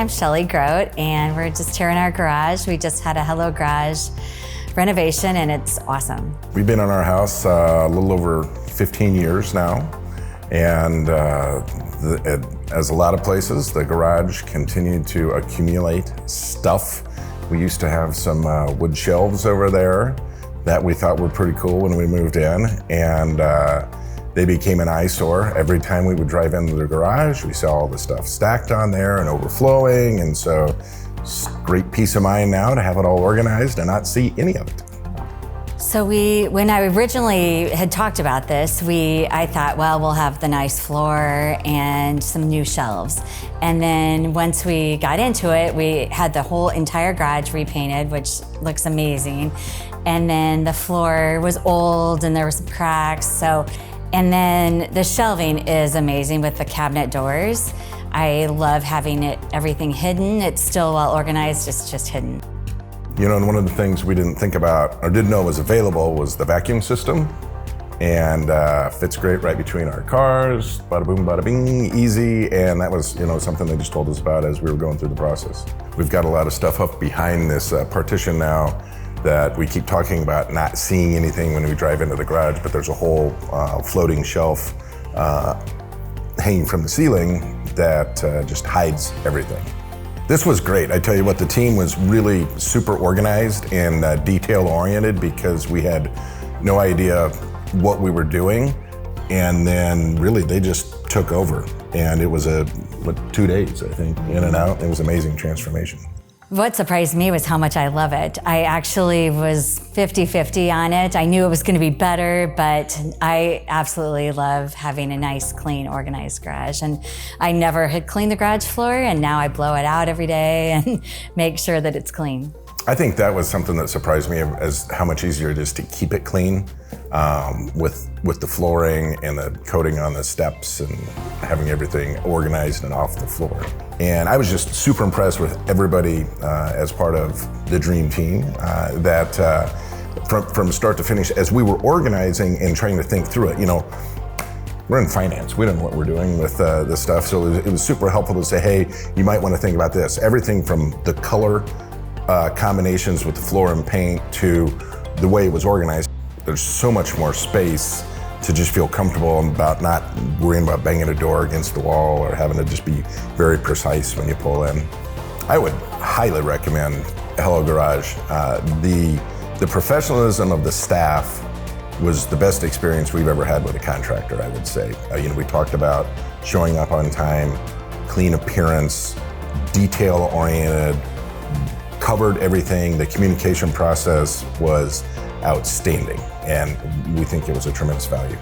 I'm Shelly Grote, and we're just here in our garage. We just had a Hello Garage renovation, and it's awesome. We've been in our house a little over 15 years now, and as a lot of places, the garage continued to accumulate stuff. We used to have some wood shelves over there that we thought were pretty cool when we moved in, and they became an eyesore. Every time we would drive into the garage, we saw all the stuff stacked on there and overflowing, and so it's great peace of mind now to have it all organized and not see any of it. So when I originally had talked about this, I thought, well, we'll have the nice floor and some new shelves. And then once we got into it, we had the whole entire garage repainted, which looks amazing. And then the floor was old and there were some cracks. And then the shelving is amazing with the cabinet doors. I love having everything hidden. It's still well organized, it's just hidden. You know, and one of the things we didn't think about or didn't know was available was the vacuum system. And fits great right between our cars, bada boom, bada bing, easy. And that was, something they just told us about as we were going through the process. We've got a lot of stuff up behind this partition now that we keep talking about not seeing anything when we drive into the garage, but there's a whole floating shelf hanging from the ceiling that just hides everything. This was great. I tell you what, the team was really super organized and detail-oriented because we had no idea what we were doing. And then really they just took over. And it was 2 days, I think, in and out. It was an amazing transformation. What surprised me was how much I love it. I actually was 50-50 on it. I knew it was going to be better, but I absolutely love having a nice, clean, organized garage. And I never had cleaned the garage floor, and now I blow it out every day and make sure that it's clean. I think that was something that surprised me, as how much easier it is to keep it clean with the flooring and the coating on the steps and having everything organized and off the floor. And I was just super impressed with everybody as part of the dream team that from start to finish, as we were organizing and trying to think through it, we're in finance. We don't know what we're doing with this stuff. So it was super helpful to say, hey, you might want to think about this. Everything from the color combinations with the floor and paint to the way it was organized. There's so much more space to just feel comfortable about not worrying about banging a door against the wall or having to just be very precise when you pull in. I would highly recommend Hello Garage. The professionalism of the staff was the best experience we've ever had with a contractor, I would say. We talked about showing up on time, clean appearance, detail-oriented, covered everything. The communication process was outstanding, and we think it was a tremendous value.